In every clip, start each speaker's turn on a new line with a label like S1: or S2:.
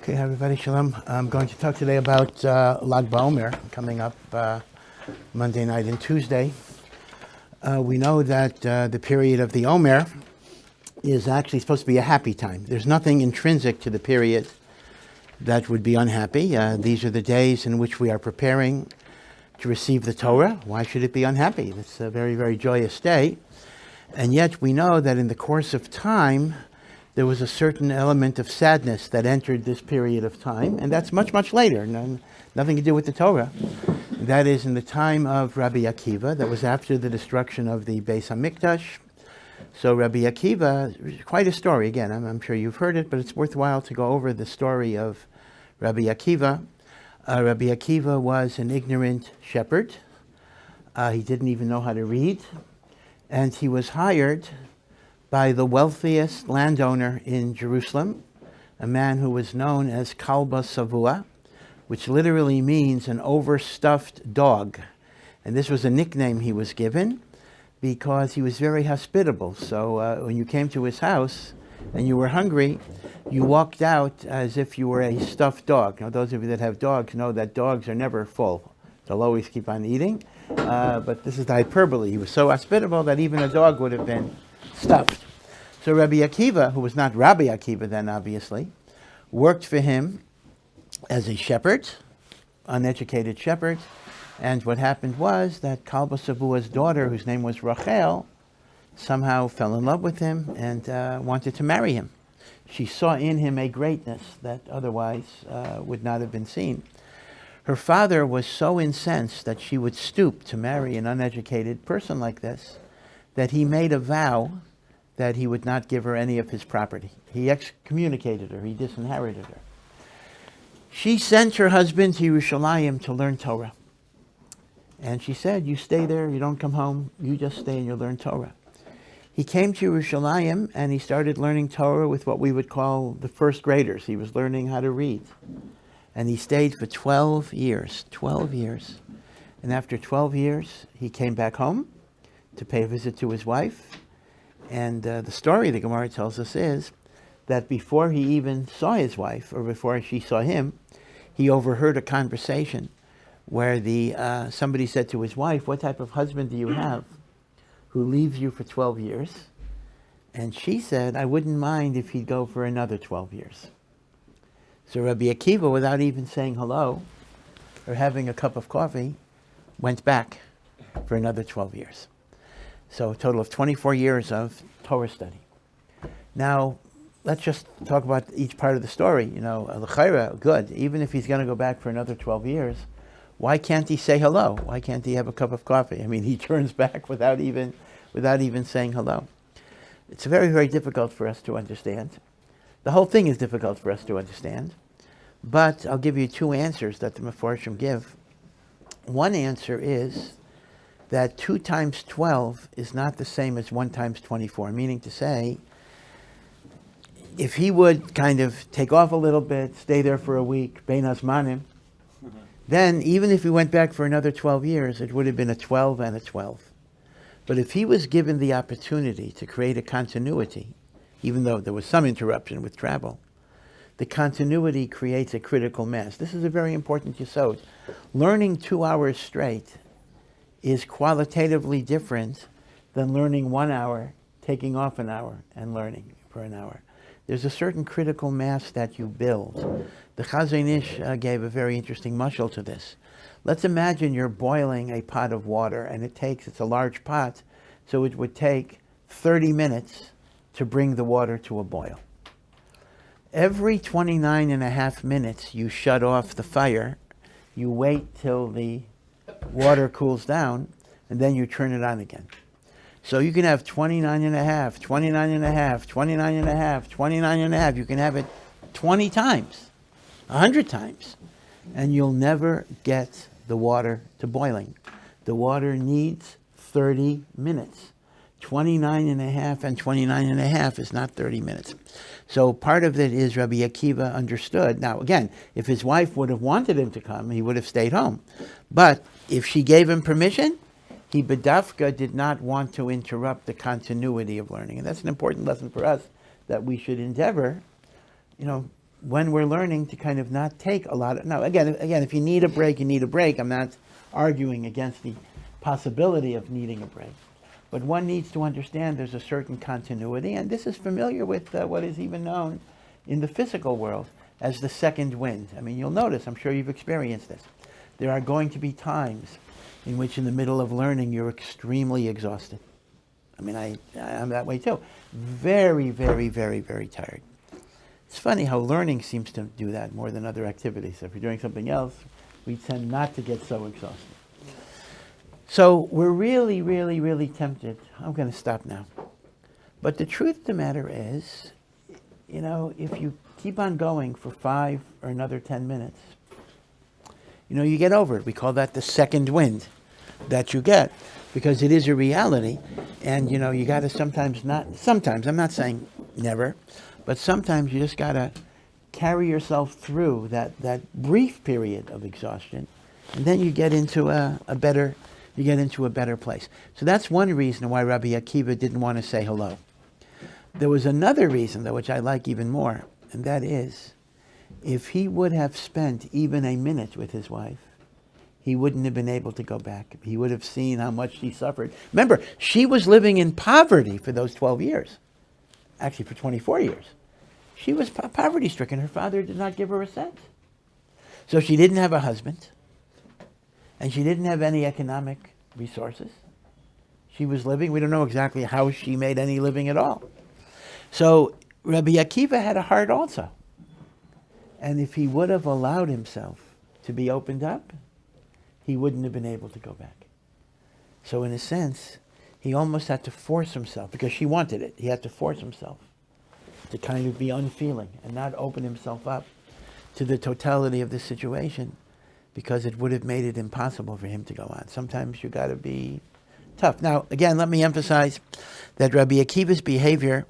S1: Okay, everybody, shalom. I'm going to talk today about BaOmer coming up Monday night and Tuesday. We know that the period of the Omer is actually supposed to be a happy time. There's nothing intrinsic to the period that would be unhappy. These are the days in which we are preparing to receive the Torah. Why should it be unhappy? It's a very, very joyous day. And yet we know that in the course of time, there was a certain element of sadness that entered this period of time, and that's much, much later, nothing to do with the Torah. That is in the time of Rabbi Akiva. That was after the destruction of the Beis HaMikdash. So Rabbi Akiva, quite a story. Again, I'm sure you've heard it, but it's worthwhile to go over the story of Rabbi Akiva. Rabbi Akiva was an ignorant shepherd. He didn't even know how to read, and he was hired by the wealthiest landowner in Jerusalem, a man who was known as Kalba Savua, which literally means an overstuffed dog. And this was a nickname he was given because he was very hospitable. So when you came to his house and you were hungry, you walked out as if you were a stuffed dog. Now, those of you that have dogs know that dogs are never full. They'll always keep on eating. But this is the hyperbole. He was so hospitable that even a dog would have been stuffed. So Rabbi Akiva, who was not Rabbi Akiva then obviously, worked for him as a shepherd, uneducated shepherd. And what happened was that Kalba Savua's daughter, whose name was Rachel, somehow fell in love with him and wanted to marry him. She saw in him a greatness that otherwise would not have been seen. Her father was so incensed that she would stoop to marry an uneducated person like this, that he made a vow that he would not give her any of his property. He excommunicated her, he disinherited her. She sent her husband to Yerushalayim to learn Torah. And she said, you stay there, you don't come home, you just stay and you learn Torah. He came to Yerushalayim and he started learning Torah with what we would call the first graders. He was learning how to read. And he stayed for 12 years. And after 12 years, he came back home to pay a visit to his wife. And the story the Gemara tells us is that before he even saw his wife, or before she saw him, he overheard a conversation where somebody said to his wife, what type of husband do you have who leaves you for 12 years? And she said, I wouldn't mind if he'd go for another 12 years. So Rabbi Akiva, without even saying hello or having a cup of coffee, went back for another 12 years. So a total of 24 years of Torah study. Now, let's just talk about each part of the story. L'chaira, good. Even if he's going to go back for another 12 years, why can't he say hello? Why can't he have a cup of coffee? I mean, he turns back without even saying hello. It's very, very difficult for us to understand. The whole thing is difficult for us to understand. But I'll give you two answers that the Mefarshim give. One answer is that 2 times 12 is not the same as 1 times 24, meaning to say, if he would kind of take off a little bit, stay there for a week, bein hazmanim, then even if he went back for another 12 years, it would have been a 12 and a 12. But if he was given the opportunity to create a continuity, even though there was some interruption with travel, the continuity creates a critical mass. This is a very important yesod. Learning 2 hours straight is qualitatively different than learning 1 hour, taking off an hour, and learning for an hour. There's a certain critical mass that you build. The Chazon Ish gave a very interesting mashal to this. Let's imagine you're boiling a pot of water, and it's a large pot, so it would take 30 minutes to bring the water to a boil. Every 29 and a half minutes, you shut off the fire, you wait till the water cools down, and then you turn it on again. So you can have 29 and a half, 29 and a half, 29 and a half, 29 and a half. You can have it 20 times, 100 times, and you'll never get the water to boiling. The water needs 30 minutes. 29 and a half and 29 and a half is not 30 minutes. So part of it is Rabbi Akiva understood. Now, again, if his wife would have wanted him to come, he would have stayed home. But if she gave him permission, he bedafka did not want to interrupt the continuity of learning. And that's an important lesson for us, that we should endeavor, when we're learning to kind of not take a lot of, now again, if you need a break, you need a break. I'm not arguing against the possibility of needing a break. But one needs to understand there's a certain continuity, and this is familiar with what is even known in the physical world as the second wind. I mean, you'll notice, I'm sure you've experienced this. There are going to be times in which in the middle of learning you're extremely exhausted. I mean, I'm that way too. Very, very, very, very tired. It's funny how learning seems to do that more than other activities. If you're doing something else, we tend not to get so exhausted. So we're really, really, really tempted. I'm going to stop now. But the truth of the matter is, you know, if you keep on going for 5 or another 10 minutes, you know, you get over it. We call that the second wind that you get, because it is a reality. And, you know, you got to sometimes, I'm not saying never, but sometimes you just got to carry yourself through that brief period of exhaustion, and then you get into a better place. So that's one reason why Rabbi Akiva didn't want to say hello. There was another reason, though, which I like even more, and that is, if he would have spent even a minute with his wife, he wouldn't have been able to go back. He would have seen how much she suffered. Remember, she was living in poverty for those 12 years. Actually, for 24 years. She was poverty-stricken. Her father did not give her a cent. So she didn't have a husband, and she didn't have any economic resources. She was living, we don't know exactly how she made any living at all. So Rabbi Akiva had a heart also. And if he would have allowed himself to be opened up, he wouldn't have been able to go back. So in a sense, he almost had to force himself, because she wanted it. He had to force himself to kind of be unfeeling and not open himself up to the totality of the situation, because it would have made it impossible for him to go on. Sometimes you got to be tough. Now, again, let me emphasize that Rabbi Akiva's behavior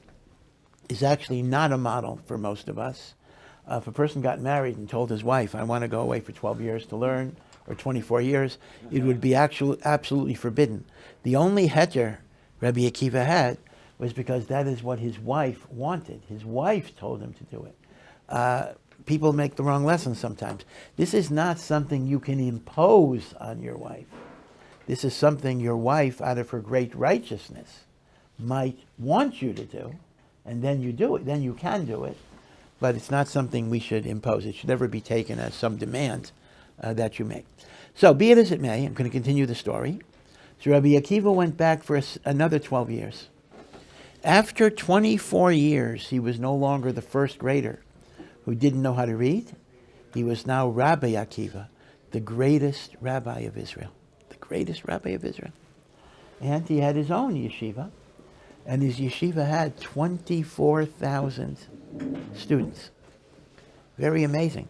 S1: is actually not a model for most of us. If a person got married and told his wife, I want to go away for 12 years to learn, or 24 years, it would be absolutely forbidden. The only heter Rabbi Akiva had was because that is what his wife wanted. His wife told him to do it. People make the wrong lessons sometimes. This is not something you can impose on your wife. This is something your wife, out of her great righteousness, might want you to do, and then you do it. Then you can do it, but it's not something we should impose. It should never be taken as some demand that you make. So, be it as it may, I'm going to continue the story. So Rabbi Akiva went back for another 12 years. After 24 years, he was no longer the first grader who didn't know how to read. He was now Rabbi Akiva, the greatest rabbi of Israel. The greatest rabbi of Israel. And he had his own yeshiva. And his yeshiva had 24,000 students. Very amazing.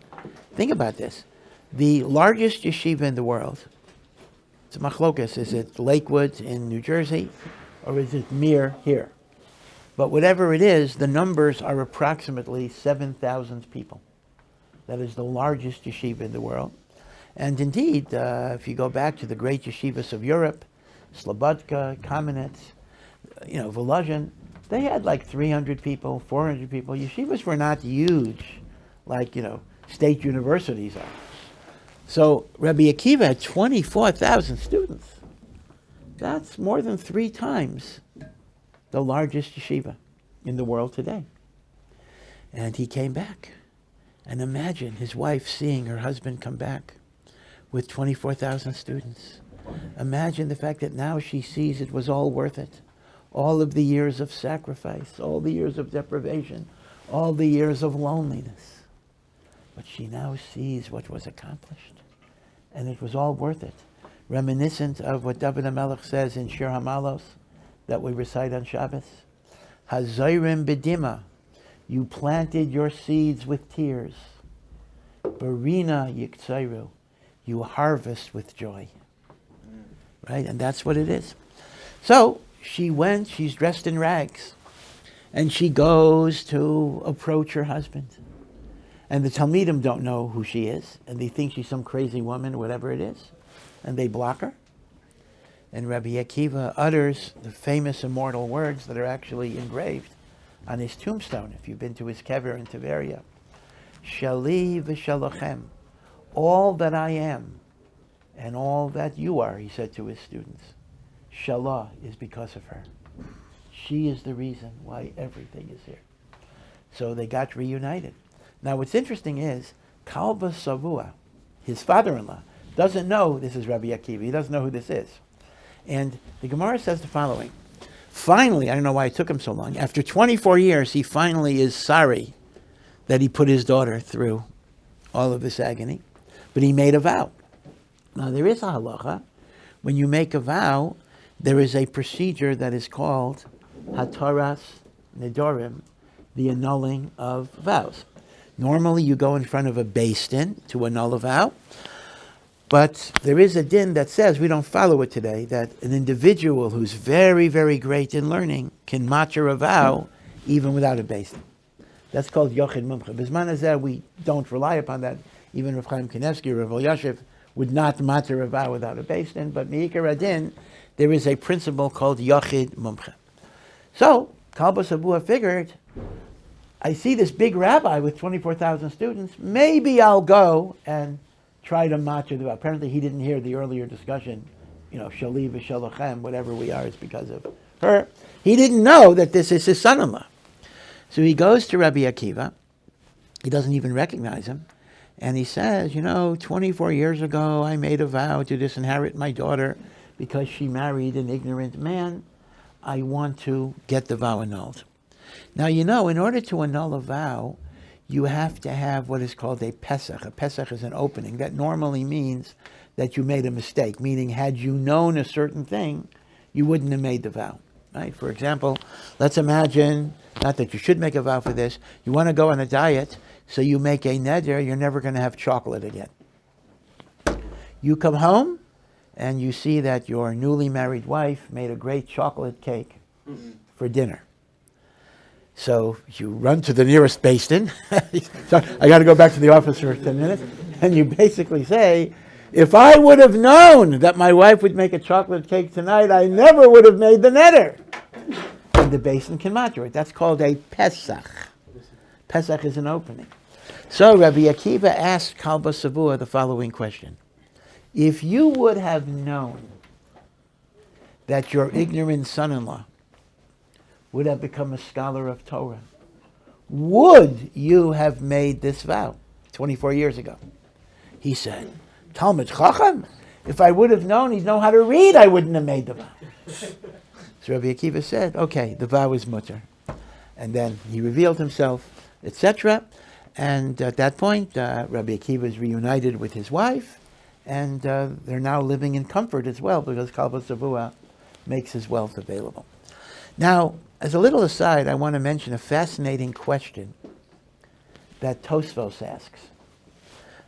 S1: Think about this. The largest yeshiva in the world, it's a machlokas, is it Lakewood in New Jersey, or is it Mir here? But whatever it is, the numbers are approximately 7,000 people. That is the largest yeshiva in the world. And indeed, if you go back to the great yeshivas of Europe, Slobodka, Kamenetz, Volozhin, they had like 300 people, 400 people. Yeshivas were not huge, like, state universities are. So Rabbi Akiva had 24,000 students. That's more than 3 times the largest yeshiva in the world today. And he came back. And imagine his wife seeing her husband come back with 24,000 students. Imagine the fact that now she sees it was all worth it. All of the years of sacrifice, all the years of deprivation, all the years of loneliness. But she now sees what was accomplished. And it was all worth it. Reminiscent of what David HaMelech says in Shir HaMalos that we recite on Shabbos. Hazorim bedima, you planted your seeds with tears. Barina yiktzairu, you harvest with joy. Right? And that's what it is. So she went, she's dressed in rags, and she goes to approach her husband. And the Talmidim don't know who she is, and they think she's some crazy woman, whatever it is, and they block her. And Rabbi Akiva utters the famous immortal words that are actually engraved on his tombstone, if you've been to his kever in Tiberia. Shali v'shalochem, all that I am and all that you are, he said to his students, Shalah is because of her. She is the reason why everything is here. So they got reunited. Now what's interesting is, Kalba Savua, his father-in-law, doesn't know this is Rabbi Akiva. He doesn't know who this is. And the Gemara says the following. Finally, I don't know why it took him so long, after 24 years, he finally is sorry that he put his daughter through all of this agony. But he made a vow. Now there is a halacha. When you make a vow, there is a procedure that is called hataras nedorim, the annulling of vows. Normally you go in front of a beis din to annul a vow, but there is a din that says, we don't follow it today, that an individual who's very, very great in learning can matur a vow even without a beis din. That's called yochid mumcha. Bisman hazeh, we don't rely upon that. Even Rav Chaim Kanevsky or Rav Elyashiv would not matur a vow without a beis din, but me'ikar adin, there is a principle called yochid mumcha. So, Kalba Sabua figured, I see this big rabbi with 24,000 students, maybe I'll go and try to matur the vow. Apparently he didn't hear the earlier discussion, Shali v'shalochem, whatever we are, it's because of her. He didn't know that this is his son-in-law. So he goes to Rabbi Akiva, he doesn't even recognize him, and he says, 24 years ago I made a vow to disinherit my daughter because she married an ignorant man. I want to get the vow annulled. Now, in order to annul a vow, you have to have what is called a pesach. A pesach is an opening. That normally means that you made a mistake, meaning had you known a certain thing, you wouldn't have made the vow. Right? For example, let's imagine, not that you should make a vow for this, you want to go on a diet, so you make a neder, you're never going to have chocolate again. You come home, and you see that your newly married wife made a great chocolate cake for dinner. So you run to the nearest beis din. So I got to go back to the office for 10 minutes. And you basically say, if I would have known that my wife would make a chocolate cake tonight, I never would have made the neder. And the beis din can matur it. That's called a pesach. Pesach is an opening. So Rabbi Akiva asked Kalba Savua the following question. If you would have known that your ignorant son-in-law would have become a scholar of Torah, would you have made this vow 24 years ago? He said, Talmud Chacham, if I would have known he'd know how to read, I wouldn't have made the vow. So Rabbi Akiva said, okay, the vow is mutter. And then he revealed himself, etc. And at that point, Rabbi Akiva is reunited with his wife, and they're now living in comfort as well because Kalba Savua makes his wealth available. Now, as a little aside, I want to mention a fascinating question that Tosfos asks.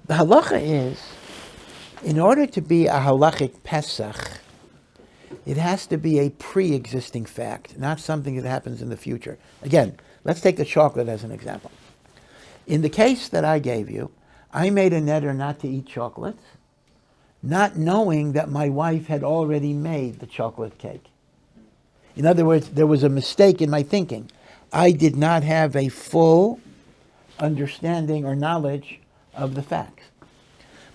S1: The halacha is, in order to be a halachic Pesach, it has to be a pre-existing fact, not something that happens in the future. Again, let's take the chocolate as an example. In the case that I gave you, I made a neder not to eat chocolates, not knowing that my wife had already made the chocolate cake. In other words, there was a mistake in my thinking. I did not have a full understanding or knowledge of the facts.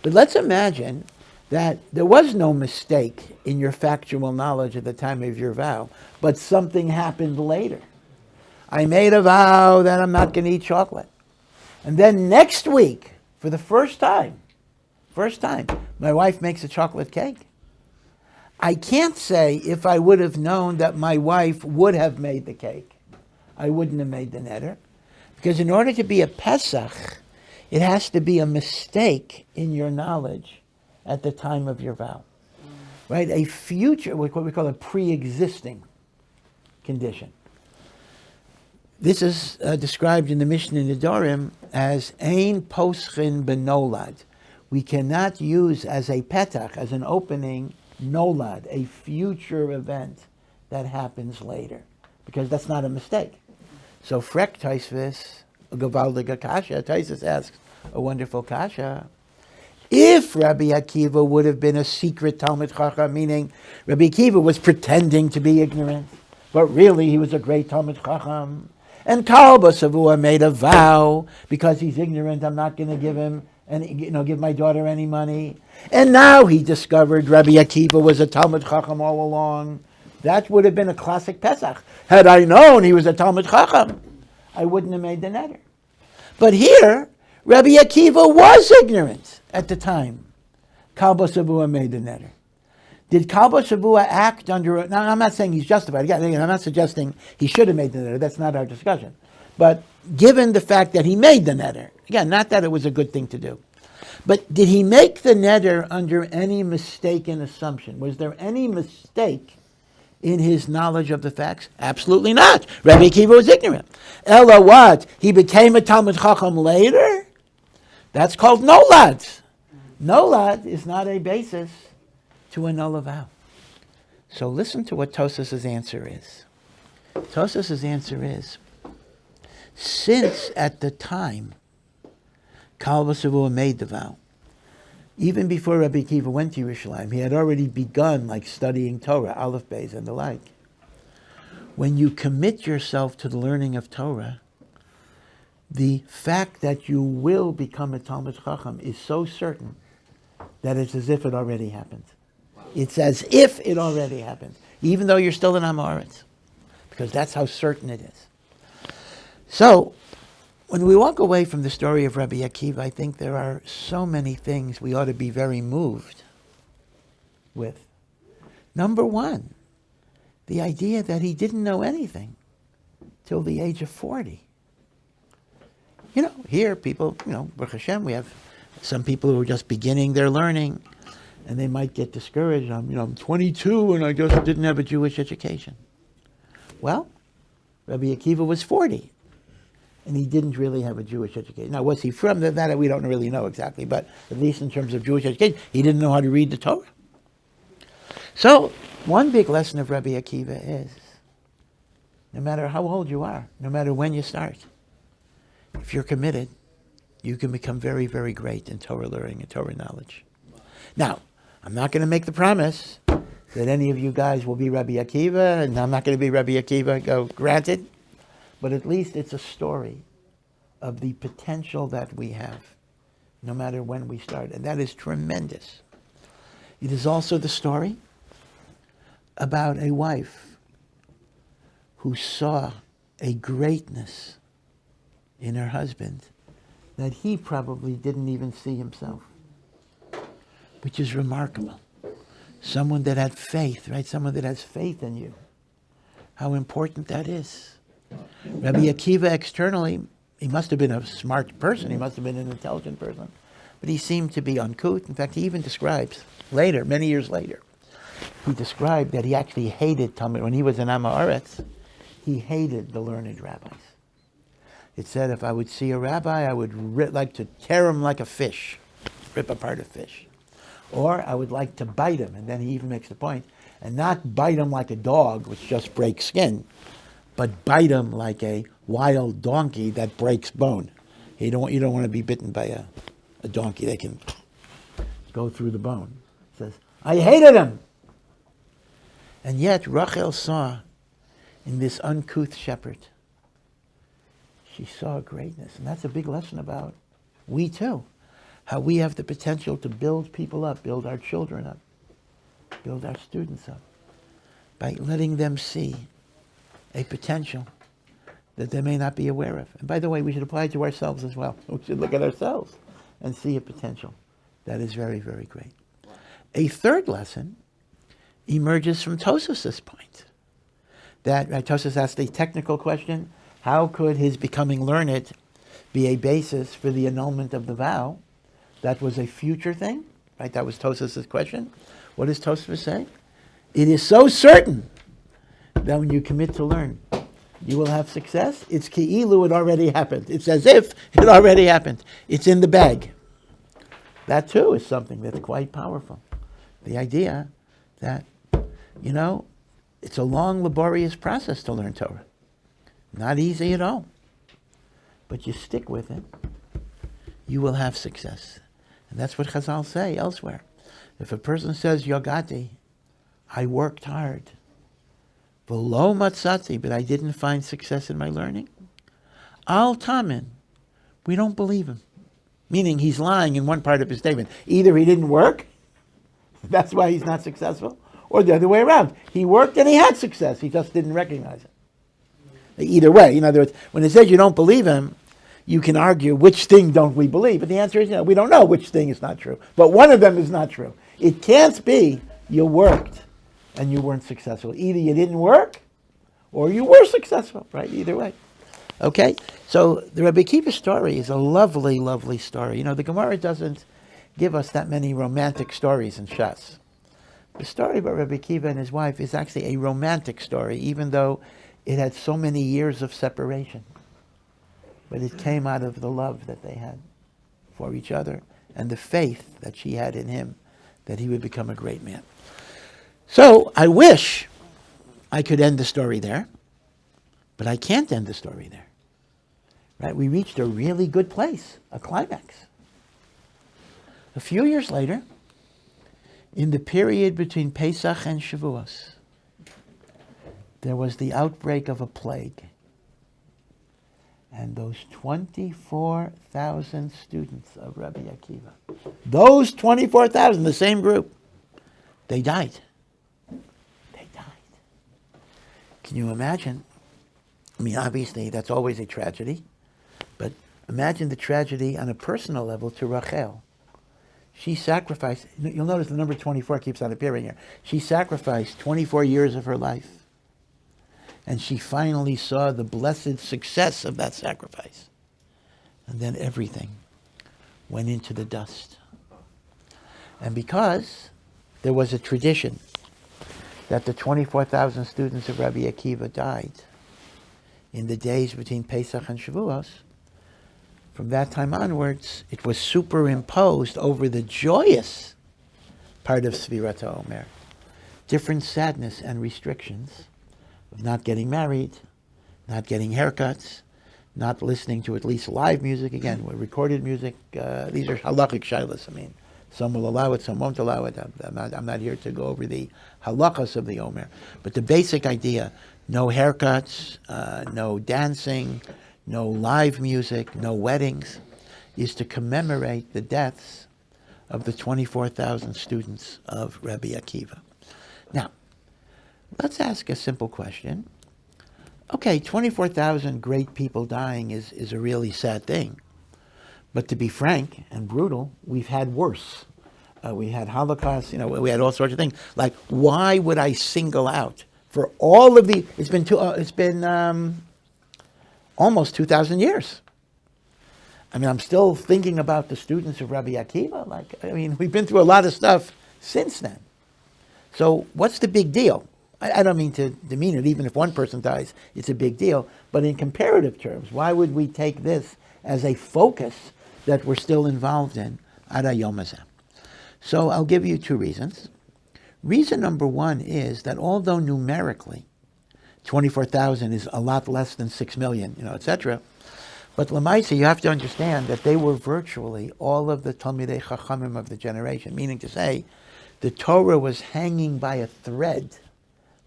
S1: But let's imagine that there was no mistake in your factual knowledge at the time of your vow, but something happened later. I made a vow that I'm not going to eat chocolate. And then next week, for the first time, my wife makes a chocolate cake. I can't say if I would have known that my wife would have made the cake, I wouldn't have made the neder. Because in order to be a Pesach, it has to be a mistake in your knowledge at the time of your vow. Right? A future, what we call a pre-existing condition. This is described in the Mishnah in Nedarim as Ein Poschin Benolad. We cannot use as a petach, as an opening, nolad, a future event that happens later, because that's not a mistake. So Frek Taisvis, a Gavaldiga Kasha, Taisus asks a wonderful Kasha. If Rabbi Akiva would have been a secret Talmud Chacham, meaning Rabbi Akiva was pretending to be ignorant, but really he was a great Talmud Chacham, And Kalba Savua made a vow, because he's ignorant, I'm not going to give him give my daughter any money. And now he discovered Rabbi Akiva was a Talmud Chacham all along. That would have been a classic Pesach. Had I known he was a Talmud Chacham, I wouldn't have made the neder. But here, Rabbi Akiva was ignorant at the time. Kalba Savua made the neder. Did Kalba Savua act under... Now, I'm not saying he's justified. Again, I'm not suggesting he should have made the neder. That's not our discussion. But given the fact that he made the neder, again, not that it was a good thing to do, but did he make the neder under any mistaken assumption? Was there any mistake in his knowledge of the facts? Absolutely not. Rabbi Akiva was ignorant. Ella what? He became a Talmud Chacham later? That's called nolad. Nolad is not a basis to annul a vow. So listen to what Tosas's answer is. Tosas's answer is, since at the time Kalba Savua made the vow, even before Rabbi Akiva went to Yerushalayim, he had already begun studying Torah, Aleph Beis and the like. When you commit yourself to the learning of Torah, the fact that you will become a Talmud Chacham is so certain that it's as if it already happened. It's as if it already happened, even though you're still in Amoritz, because that's how certain it is. So, when we walk away from the story of Rabbi Akiva, I think there are so many things we ought to be very moved with. Number one, the idea that he didn't know anything till the age of 40. Here people, Baruch Hashem, we have some people who are just beginning their learning, and they might get discouraged. I'm 22 and I just didn't have a Jewish education. Well, Rabbi Akiva was 40. And he didn't really have a Jewish education. Now, was he from that? We don't really know exactly, but at least in terms of Jewish education, he didn't know how to read the Torah. So, one big lesson of Rabbi Akiva is, no matter how old you are, no matter when you start, if you're committed, you can become very, very great in Torah learning and Torah knowledge. Now, I'm not going to make the promise that any of you guys will be Rabbi Akiva, and I'm not going to be Rabbi Akiva, granted. But at least it's a story of the potential that we have, no matter when we start. And that is tremendous. It is also the story about a wife who saw a greatness in her husband that he probably didn't even see himself, which is remarkable. Someone that had faith, right? Someone that has faith in you. How important that is. Rabbi Akiva externally, he must have been a smart person, he must have been an intelligent person, but he seemed to be uncouth. In fact, he even describes later, many years later, he described that he actually hated Talmud. When he was in Amoritz, he hated the learned rabbis. It said if I would see a rabbi, I would like to tear him like a fish, rip apart a fish. Or I would like to bite him, and then he even makes the point, and not bite him like a dog, which just breaks skin, but bite him like a wild donkey that breaks bone. You don't want to be bitten by a donkey that can go through the bone. It says, I hated him. And yet Rachel saw in this uncouth shepherd, she saw greatness. And that's a big lesson about we too. How we have the potential to build people up, build our children up, build our students up, by letting them see a potential that they may not be aware of. And by the way, we should apply it to ourselves as well. We should look at ourselves and see a potential that is very, very great. A third lesson emerges from Tosas's point. That Tosas asked a technical question, how could his becoming learned be a basis for the annulment of the vow? That was a future thing, right? That was Tosas's question. What does Tosas say? It is so certain that when you commit to learn, you will have success. It's ki'ilu, it already happened. It's as if it already happened. It's in the bag. That too is something that's quite powerful. The idea that, it's a long, laborious process to learn Torah. Not easy at all. But you stick with it, you will have success. And that's what Chazal say elsewhere. If a person says, Yogati, I worked hard, V'lo matzati, but I didn't find success in my learning, Al Tamin, we don't believe him. Meaning he's lying in one part of his statement. Either he didn't work, that's why he's not successful, or the other way around. He worked and he had success, he just didn't recognize it. Either way, in other words, when it says you don't believe him, you can argue which thing don't we believe, but the answer is, we don't know which thing is not true. But one of them is not true. It can't be you worked and you weren't successful. Either you didn't work or you were successful, right? Either way. Okay? So the Rabbi Akiva story is a lovely, lovely story. The Gemara doesn't give us that many romantic stories in Shas. The story about Rabbi Akiva and his wife is actually a romantic story, even though it had so many years of separation. But it came out of the love that they had for each other and the faith that she had in him that he would become a great man. So I wish I could end the story there, but I can't end the story there. Right? We reached a really good place, a climax. A few years later, in the period between Pesach and Shavuos, there was the outbreak of a plague. And those 24,000 students of Rabbi Akiva, those 24,000, the same group, they died. They died. Can you imagine? Obviously, that's always a tragedy. But imagine the tragedy on a personal level to Rachel. She sacrificed, you'll notice the number 24 keeps on appearing here. She sacrificed 24 years of her life. And she finally saw the blessed success of that sacrifice. And then everything went into the dust. And because there was a tradition that the 24,000 students of Rabbi Akiva died in the days between Pesach and Shavuos, from that time onwards, it was superimposed over the joyous part of Svirat Omer. Different sadness and restrictions of not getting married, not getting haircuts, not listening to at least live music. Again, recorded music. These are halachic shaylas. Some will allow it, some won't allow it. I'm not here to go over the halachas of the Omer. But the basic idea, no haircuts, no dancing, no live music, no weddings, is to commemorate the deaths of the 24,000 students of Rabbi Akiva. Now, let's ask a simple question. Okay, 24,000 great people dying is a really sad thing. But to be frank and brutal, we've had worse. We had Holocaust, we had all sorts of things. Like, why would I single out for all of the, it's been almost 2,000 years. I'm still thinking about the students of Rabbi Akiva. We've been through a lot of stuff since then. So what's the big deal? I don't mean to demean it. Even if one person dies, it's a big deal. But in comparative terms, why would we take this as a focus that we're still involved in ad hayom hazeh? So I'll give you two reasons. Reason number one is that although numerically 24,000 is a lot less than 6 million, etc., but Lamaisa, you have to understand that they were virtually all of the Talmidei Chachamim of the generation, meaning to say, the Torah was hanging by a thread.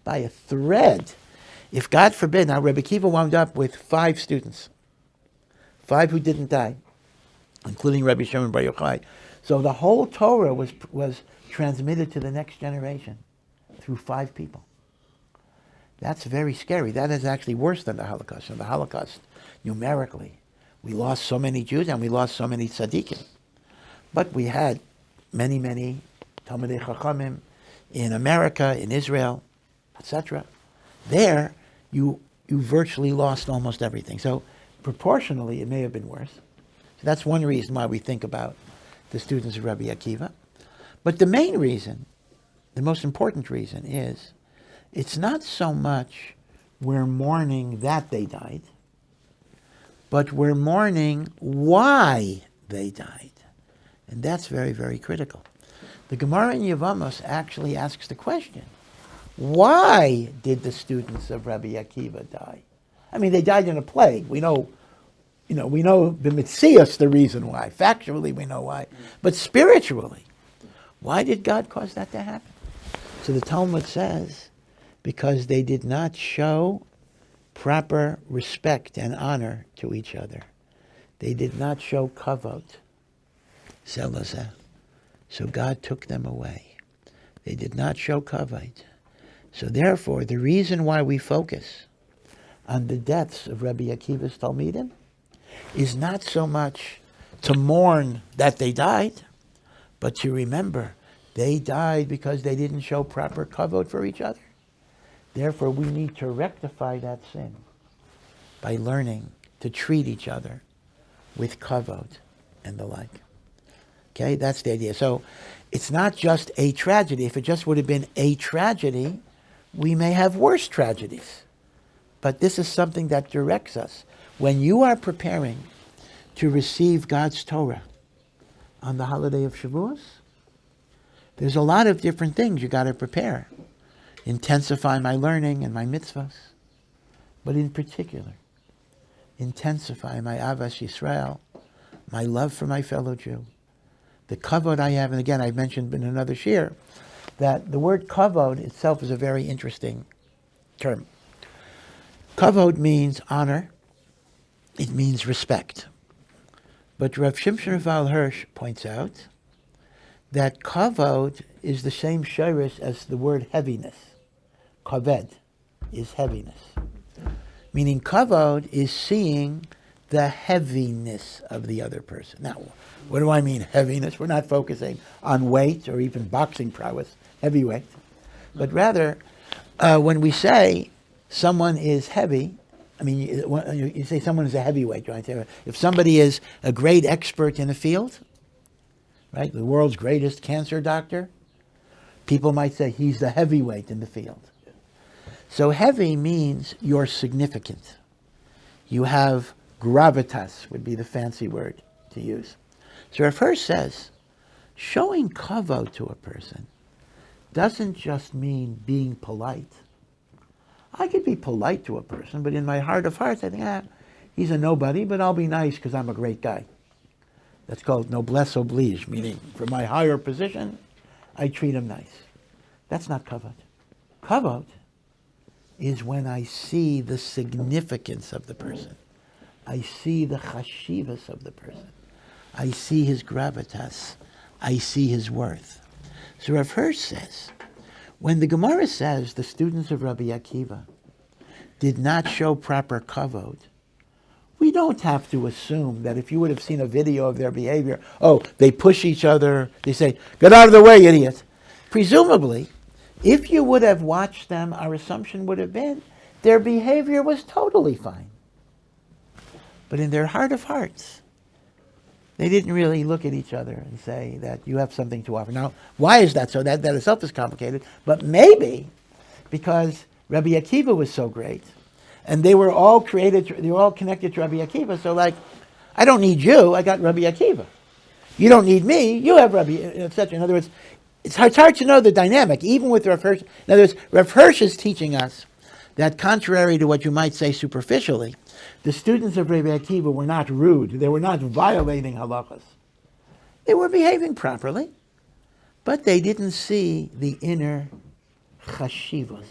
S1: By a thread. If God forbid, now Rabbi Akiva wound up with 5 students. 5 who didn't die, including Rabbi Shimon Bar Yochai. So the whole Torah was transmitted to the next generation through 5 people. That's very scary. That is actually worse than the Holocaust. In the Holocaust, numerically, we lost so many Jews and we lost so many tzaddikim. But we had many, many Talmidei Chachamim in America, in Israel, etc. There, you virtually lost almost everything. So proportionally, it may have been worse. So that's one reason why we think about the students of Rabbi Akiva. But the main reason, the most important reason is, it's not so much we're mourning that they died, but we're mourning why they died. And that's very, very critical. The Gemara in Yevamos actually asks the question, why did the students of Rabbi Akiva die? They died in a plague. We know b'mitzias the reason why. Factually, we know why. But spiritually, why did God cause that to happen? So the Talmud says, because they did not show proper respect and honor to each other. They did not show kavod. So God took them away. They did not show kavod. So therefore, the reason why we focus on the deaths of Rabbi Akiva's Talmidim is not so much to mourn that they died, but to remember they died because they didn't show proper kavod for each other. Therefore, we need to rectify that sin by learning to treat each other with kavod and the like. Okay, that's the idea. So it's not just a tragedy. If it just would have been a tragedy, we may have worse tragedies. But this is something that directs us. When you are preparing to receive God's Torah on the holiday of Shavuos, there's a lot of different things you got to prepare. Intensify my learning and my mitzvahs. But in particular, intensify my Avas Yisrael, my love for my fellow Jew. The kavod I have, and again, I mentioned in another shir, that the word kavod itself is a very interesting term. Kavod means honor. It means respect. But Rav Shimshon Rav Hirsch points out that kavod is the same shirish as the word heaviness. Kaved is heaviness. Meaning kavod is seeing the heaviness of the other person. Now, what do I mean heaviness? We're not focusing on weight or even boxing prowess, heavyweight. But rather, when we say someone is heavy, I mean, you say someone is a heavyweight, right? If somebody is a great expert in a field, right, the world's greatest cancer doctor, people might say he's the heavyweight in the field. So heavy means you're significant. You have gravitas, would be the fancy word to use. So Rav Hirsch says, showing kavod to a person doesn't just mean being polite. I could be polite to a person, but in my heart of hearts, I think, he's a nobody, but I'll be nice because I'm a great guy. That's called noblesse oblige, meaning for my higher position, I treat him nice. That's not kavod. Kavod is when I see the significance of the person. I see the chashivas of the person. I see his gravitas. I see his worth. So Rav Hirsch says, when the Gemara says the students of Rabbi Akiva did not show proper kavod, we don't have to assume that if you would have seen a video of their behavior, they push each other, they say, get out of the way, idiot. Presumably, if you would have watched them, our assumption would have been their behavior was totally fine. But in their heart of hearts, they didn't really look at each other and say that you have something to offer. Now, why is that so? That itself is complicated. But maybe because Rabbi Akiva was so great, and they were all connected to Rabbi Akiva. So I don't need you, I got Rabbi Akiva. You don't need me, you have Rabbi, etc. In other words, it's hard to know the dynamic, even with Rav Hirsch. In other words, Rav Hirsch is teaching us that contrary to what you might say superficially, the students of Rabbi Akiva were not rude. They were not violating halachas. They were behaving properly, but they didn't see the inner chashivas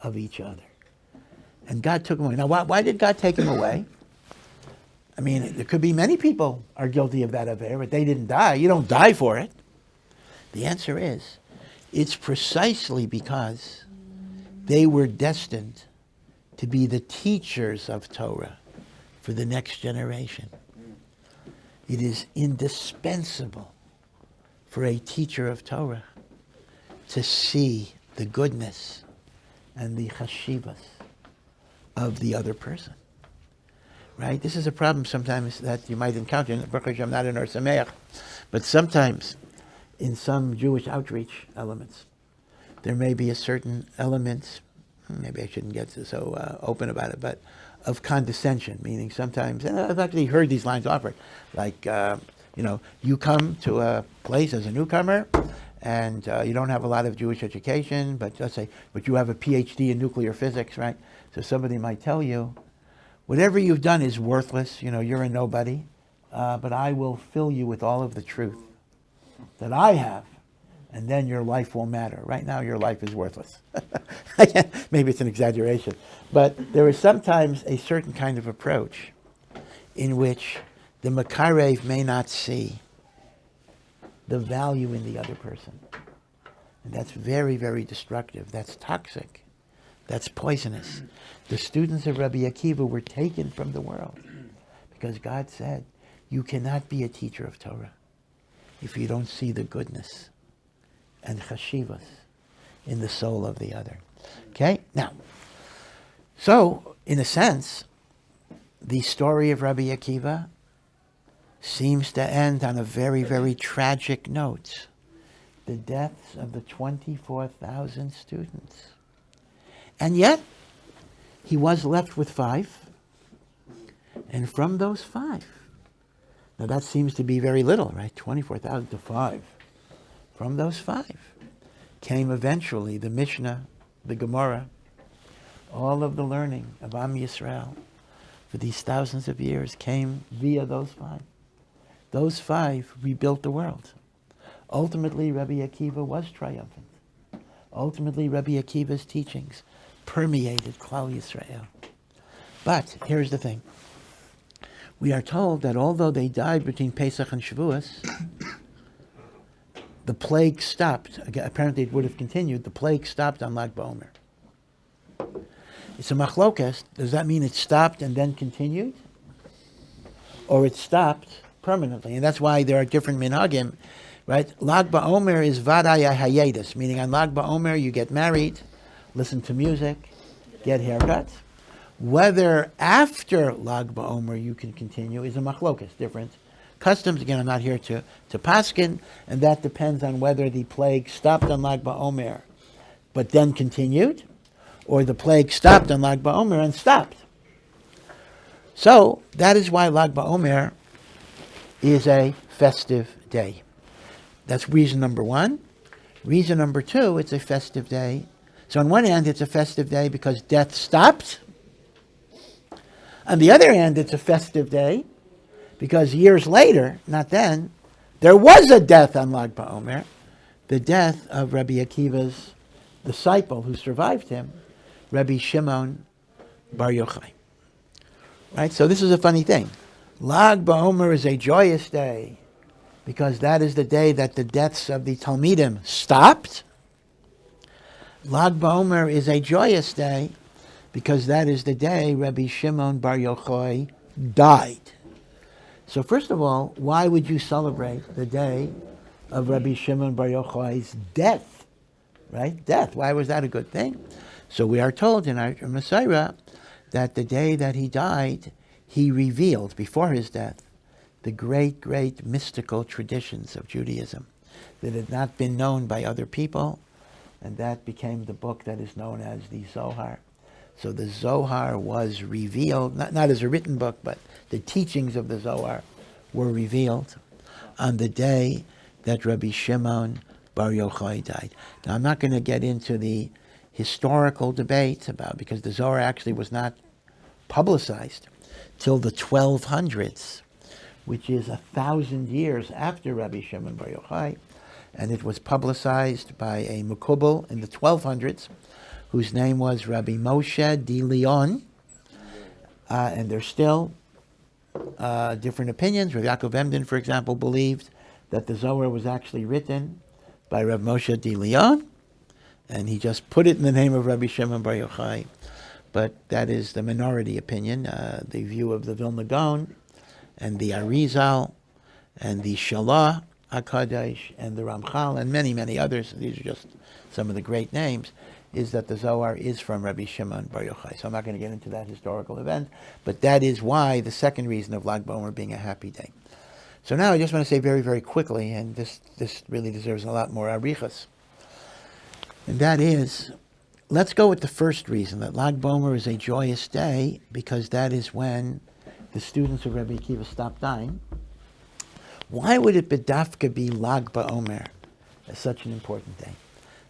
S1: of each other. And God took them away. Now, why did God take them away? I mean, there could be many people are guilty of that affair, but they didn't die. You don't die for it. The answer is, it's precisely because they were destined to be the teachers of Torah for the next generation. It is indispensable for a teacher of Torah to see the goodness and the chashivas of the other person. Right? This is a problem sometimes that you might encounter. I'm not an Ohr Somayach, but sometimes in some Jewish outreach elements, there may be a certain element, maybe I shouldn't get so open about it, but of condescension, meaning sometimes, and I've actually heard these lines offered, like, you come to a place as a newcomer, and you don't have a lot of Jewish education, but let's say, but you have a PhD in nuclear physics, right? So somebody might tell you, whatever you've done is worthless, you're a nobody, but I will fill you with all of the truth that I have, and then your life will matter. Right now, your life is worthless. Maybe it's an exaggeration. But there is sometimes a certain kind of approach in which the Makarev may not see the value in the other person. And that's very, very destructive. That's toxic. That's poisonous. The students of Rabbi Akiva were taken from the world because God said, you cannot be a teacher of Torah if you don't see the goodness and chashivas in the soul of the other. Okay? Now, so, in a sense, the story of Rabbi Akiva seems to end on a very, very tragic note. The deaths of the 24,000 students. And yet, he was left with 5. And from those 5, now that seems to be very little, right? 24,000 to 5. From those 5 came eventually the Mishnah, the Gemara, all of the learning of Am Yisrael for these thousands of years came via those 5. Those 5 rebuilt the world. Ultimately, Rabbi Akiva was triumphant. Ultimately, Rabbi Akiva's teachings permeated Klal Yisrael. But here's the thing. We are told that although they died between Pesach and Shavuos, the plague stopped. Apparently it would have continued. The plague stopped on Lag BaOmer. It's a machlokas. Does that mean it stopped and then continued? Or it stopped permanently? And that's why there are different minhagim, right? Lag BaOmer is vadaya hayedus, meaning on Lag BaOmer you get married, listen to music, get haircuts. Whether after Lag BaOmer you can continue is a machlokas, different customs. Again, I'm not here to paskin, and that depends on whether the plague stopped on Lag BaOmer but then continued, or the plague stopped on Lag BaOmer and stopped. So that is why Lag BaOmer is a festive day. That's reason number 1. Reason number 2, it's a festive day. So on one hand, it's a festive day because death stopped. On the other hand, it's a festive day because years later, not then, there was a death on Lag BaOmer, the death of Rabbi Akiva's disciple who survived him, Rabbi Shimon Bar Yochai. Right? So this is a funny thing. Lag BaOmer is a joyous day because that is the day that the deaths of the Talmidim stopped. Lag BaOmer is a joyous day because that is the day Rabbi Shimon Bar Yochai died. So first of all, why would you celebrate the day of Rabbi Shimon Bar Yochai's death? Right? Death. Why was that a good thing? So we are told in our Messiah that the day that he died, he revealed, before his death, the great, great mystical traditions of Judaism that had not been known by other people, and that became the book that is known as the Zohar. So the Zohar was revealed, not as a written book, but the teachings of the Zohar were revealed on the day that Rabbi Shimon Bar Yochai died. Now I'm not going to get into the historical debate about, because the Zohar actually was not publicized till the 1200s, which is 1,000 years after Rabbi Shimon Bar Yochai, and it was publicized by a Mekubal in the 1200s, whose name was Rabbi Moshe de Leon, and there's still different opinions. Rabbi Yaakov Emden, for example, believed that the Zohar was actually written by Rabbi Moshe de Leon, and he just put it in the name of Rabbi Shimon Bar Yochai. But that is the minority opinion. The view of the Vilna Gaon and the Arizal and the Shalah HaKadosh and the Ramchal and many, many others, these are just some of the great names, is that the Zohar is from Rabbi Shimon Bar Yochai. So I'm not going to get into that historical event, but that is why the second reason of Lag BaOmer being a happy day. So now I just want to say very, very quickly, and this really deserves a lot more arichas, and that is, let's go with the first reason, that Lag BaOmer is a joyous day because that is when the students of Rabbi Akiva stopped dying. Why would it bedafka be Lag BaOmer as such an important day?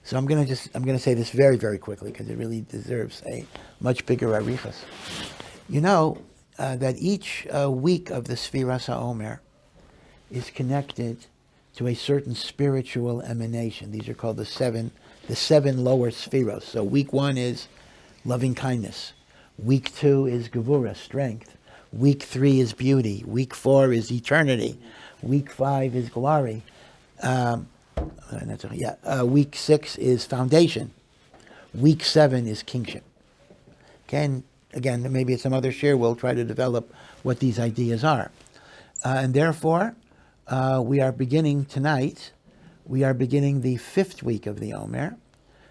S1: So I'm going to say this very, very quickly because it really deserves a much bigger arichas. You know that each week of the Sfiras HaOmer is connected to a certain spiritual emanation. These are called the seven lower spheros. So week 1 is loving kindness. Week 2 is gevura, strength. Week 3 is beauty. Week 4 is eternity. Week 5 is glory. Week 6 is foundation. Week 7 is kingship. Okay, and again, maybe at some other share we'll try to develop what these ideas are. And therefore, we are beginning tonight, we are beginning the 5th week of the Omer.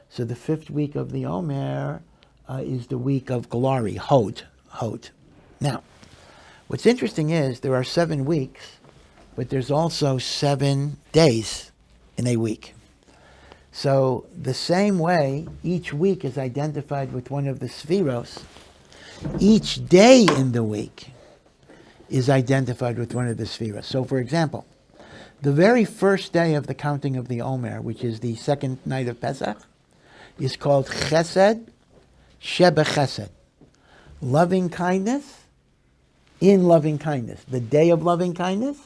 S1: So the 5th week of the Omer is the week of glory, Hod. Now, what's interesting is there are 7 weeks, but there's also 7 days in a week. So the same way each week is identified with one of the spheros, each day in the week is identified with one of the spheros. So for example, the very first day of the counting of the Omer, which is the second night of Pesach, is called Chesed Shebe Chesed. Loving kindness in loving kindness. The day of loving kindness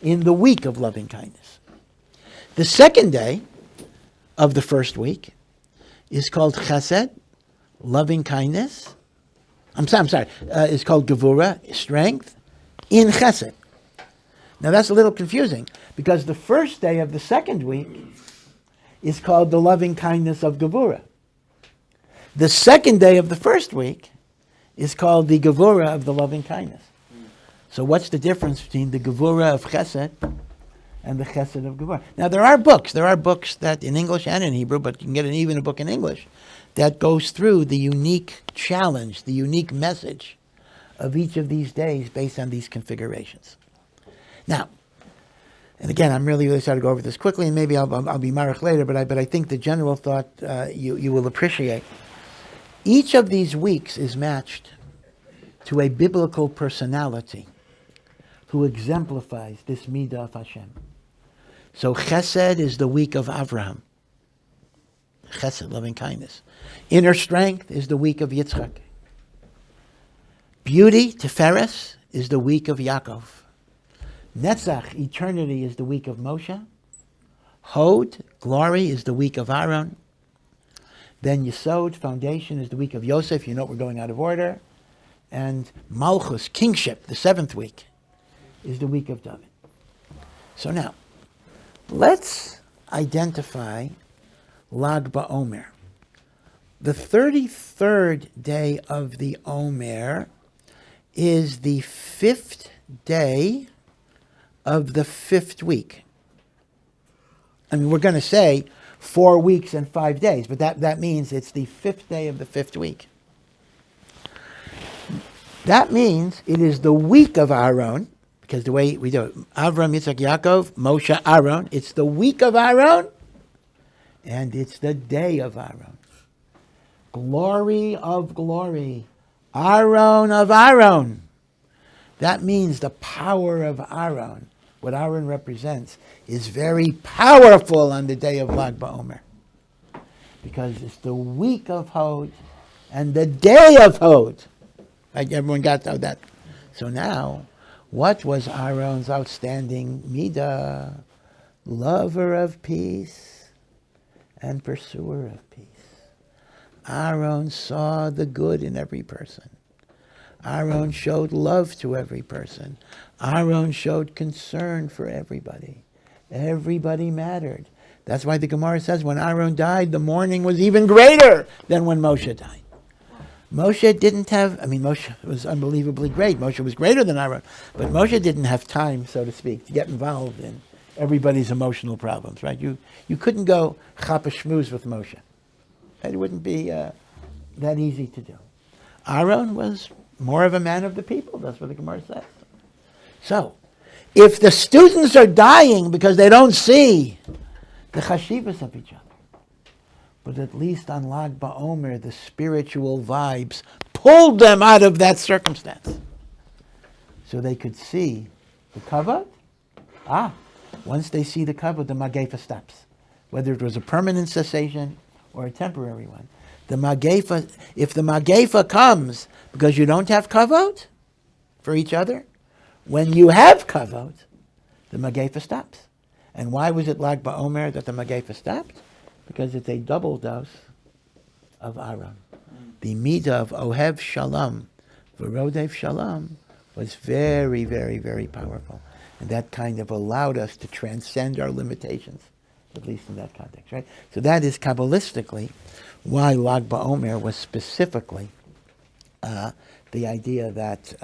S1: in the week of loving kindness. The second day of the first week is called Chesed, loving kindness. It's called Gevura, strength, in Chesed. Now that's a little confusing because the first day of the second week is called the loving kindness of Gevura. The second day of the first week is called the Gevura of the loving kindness. So what's the difference between the Gevura of Chesed and the Chesed of Gevura? Now there are books that in English and in Hebrew, but you can get even a book in English, that goes through the unique challenge, the unique message of each of these days based on these configurations. Now, and again, I'm really excited to go over this quickly, and maybe I'll be marach later, but I think the general thought you will appreciate. Each of these weeks is matched to a biblical personality who exemplifies this midah of Hashem. So Chesed is the week of Avraham. Chesed, loving kindness. Inner strength is the week of Yitzchak. Beauty, Tiferes, is the week of Yaakov. Netzach, eternity, is the week of Moshe. Hod, glory, is the week of Aaron. Then Yesod, foundation, is the week of Yosef. You know we're going out of order. And Malchus, kingship, the 7th week, is the week of David. So now, let's identify Lag BaOmer. The 33rd day of the Omer is the 5th day of the 5th week. I mean, we're going to say 4 weeks and 5 days, but that means it's the 5th day of the 5th week. That means it is the week of Aaron, because the way we do it, Avram, Yitzchak, Yaakov, Moshe, Aaron, it's the week of Aaron, and it's the day of Aaron. Glory of glory, Aaron of Aaron. That means the power of Aaron, what Aaron represents, is very powerful on the day of Lag BaOmer. Because it's the week of Hod and the day of Hod. Right? Everyone got that. So now, what was Aaron's outstanding midah? Lover of peace and pursuer of peace. Aaron saw the good in every person. Aaron showed love to every person. Aaron showed concern for everybody. Everybody mattered. That's why the Gemara says when Aaron died, the mourning was even greater than when Moshe died. Moshe was unbelievably great. Moshe was greater than Aaron. But Moshe didn't have time, so to speak, to get involved in everybody's emotional problems, right? You couldn't go chapa shmooze with Moshe. It wouldn't be that easy to do. Aaron was more of a man of the people. That's what the Gemara says. So, if the students are dying because they don't see the chashivas of each other, but at least on Lag BaOmer, the spiritual vibes pulled them out of that circumstance. So they could see the kavod. Once they see the kavod, the magefa stops. Whether it was a permanent cessation or a temporary one. If the magefa comes because you don't have kavod for each other, when you have kavod, the magefa stops. And why was it Lag BaOmer that the Magefa stopped? Because it's a double dose of Aram. The midah of Ohev Shalom, V'rodev Shalom, was very, very, very powerful. And that kind of allowed us to transcend our limitations, at least in that context, right? So that is Kabbalistically why Lag BaOmer was specifically the idea that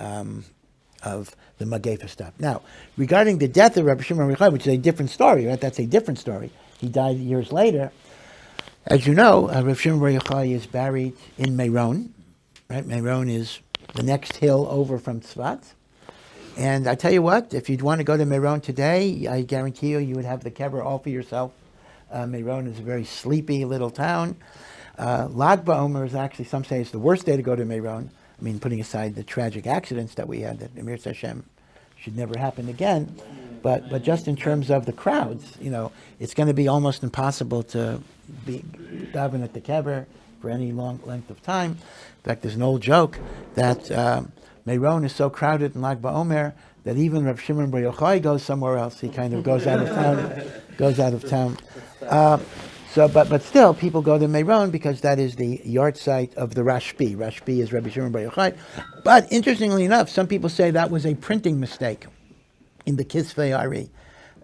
S1: of the Magefa stop. Now, regarding the death of Rabbi Shimon Bar Yochai, which is a different story, right? That's a different story. He died years later. As you know, Rabbi Shimon Bar Yochai is buried in Meron, right? Meron is the next hill over from Tzfat. And I tell you what, if you'd want to go to Meron today, I guarantee you would have the kever all for yourself. Meron is a very sleepy little town. Lag BaOmer is actually, some say it's the worst day to go to Meron. I mean, putting aside the tragic accidents that we had, that Emir Hashem should never happen again. But just in terms of the crowds, it's going to be almost impossible to be daven at the kever for any long length of time. In fact, there's an old joke that Meron is so crowded in Lag BaOmer that even Rav Shimon Bar Yochai goes somewhere else. He kind of goes out of town. But still, people go to Meron because that is the yard site of the Rashbi. Rashbi is Rabbi Shimon Bar Yochai. But interestingly enough, some people say that was a printing mistake in the Kisvei Ari.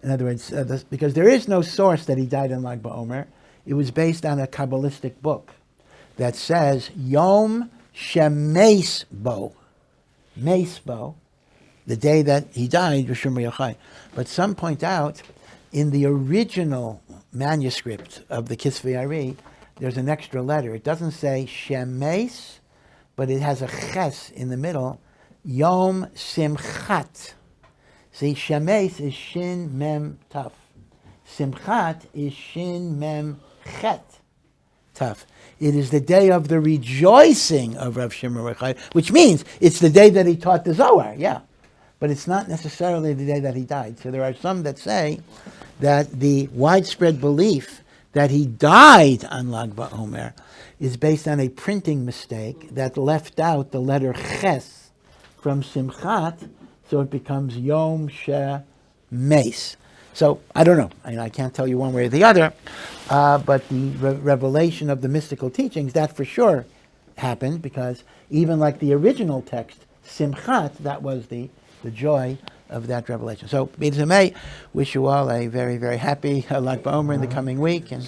S1: In other words, because there is no source that he died in Lag BaOmer. It was based on a Kabbalistic book that says Yom Shemeis Bo. Meis Bo, the day that he died, Rabbi Shimon Bar Yochai. But some point out, in the original manuscript of the Kisvei Ari, there's an extra letter. It doesn't say Shemeis, but it has a ches in the middle. Yom Simchat. See, Shemeis is Shin Mem Taf. Simchat is Shin Mem Chet Taf. It is the day of the rejoicing of Rav Shimon Bar Yochai, which means it's the day that he taught the Zohar, yeah. But it's not necessarily the day that he died. So there are some that say that the widespread belief that he died on Lag BaOmer is based on a printing mistake that left out the letter Ches from Simchat, so it becomes Yom Shemeis. So I don't know. I can't tell you one way or the other, but the revelation of the mystical teachings, that for sure happened, because even like the original text, Simchat, that was the joy of that revelation. So, B'ezras May, wish you all a very, very happy Lag BaOmer in the coming week. And